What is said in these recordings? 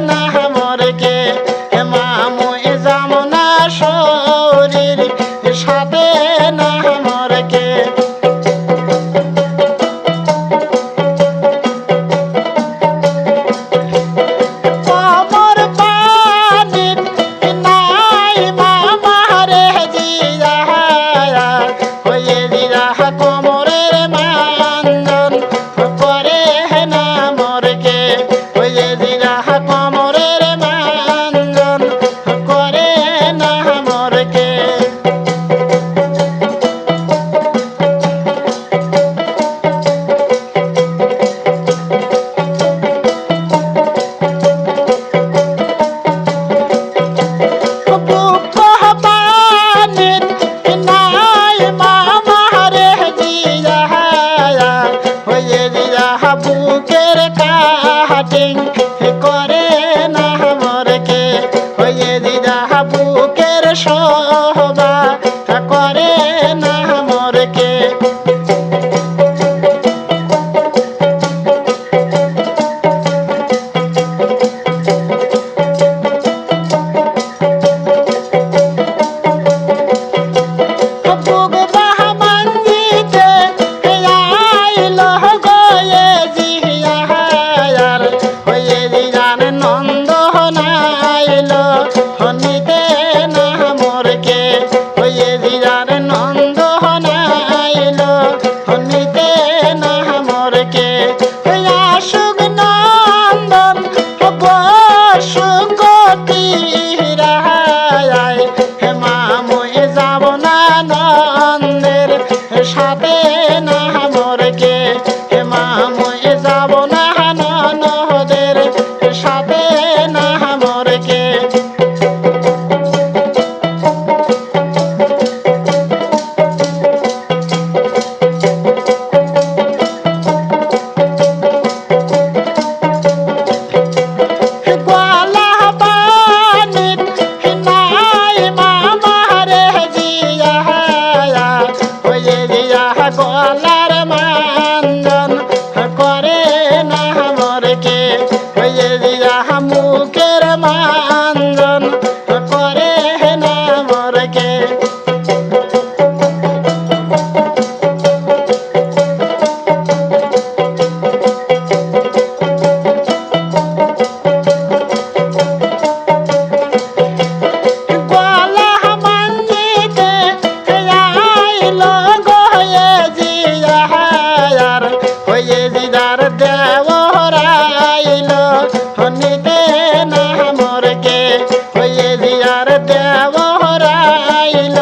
না মরকে মামু জামনা শরীর সাথে না মরকে কমর পানির নাই মামারে জিয়া হয়ে জিয়া কোমরের মানজন করে না মরকে হয়ে জিয়া কোমরের মানজন করে না মরকে বুকের কাটিং করে না মরকে হয়ে দিদা বুকের শোভা করে না মরকে নিতে না মরকে হয়ে দিদার নন্দ নাইল নিতে না মরকে আসুক নন্দন বসুকতি রায় মামু যাব না নন্দের সাথে না মরকে মামু যাব না ননদের সাথে না মরকে গলার মানজন করে না মরকে হয়ে দিয়া মুখের মানজন করে না মরকে হয়ে দিদার দেওরাইল নিতে না মরকে হয়ে দিদার দেওরাইল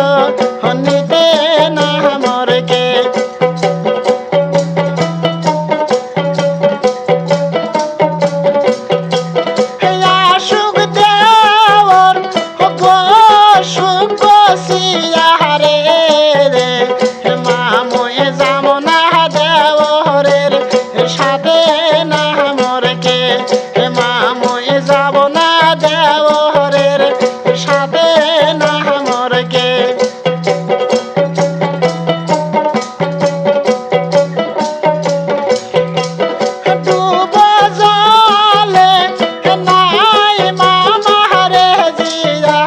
নিতে না মরকে আসুক দেওর বসুক বসিয়ারে রে মামু জামনা দেওরের সাথে না মরকে মামু যাব না দেওরের সাথে না মরকে ডুব জলে নাই মামারে জিয়া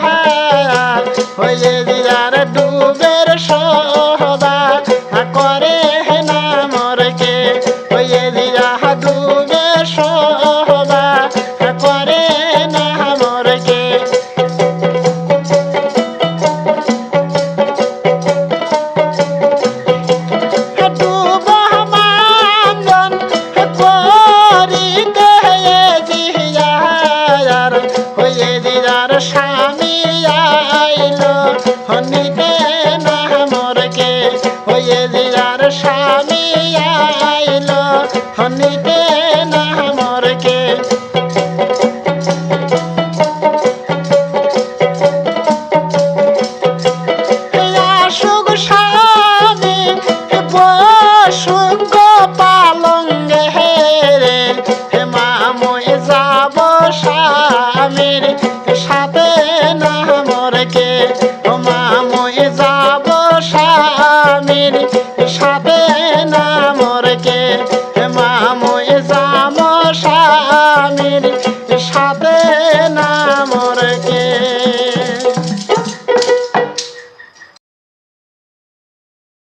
হয়ে দিয়ার ডুবের শোভা করে না মরকে হয়ে দিয়া ডুবে শোভা করে না মরকে ডুব মানজন করিতে জিয়া হয়ে দিয়ার স্বামী আইল নিতে না মরকে হয়ে দিয়ার স্বামী আইল নিতে না মরকে আসুক স্বামী বসুক পালঙ্গে রে মামু যাব স্বামীর সাথে না মরকে মামু যাব স্বামীর সাথে না মরকে মামু সাথে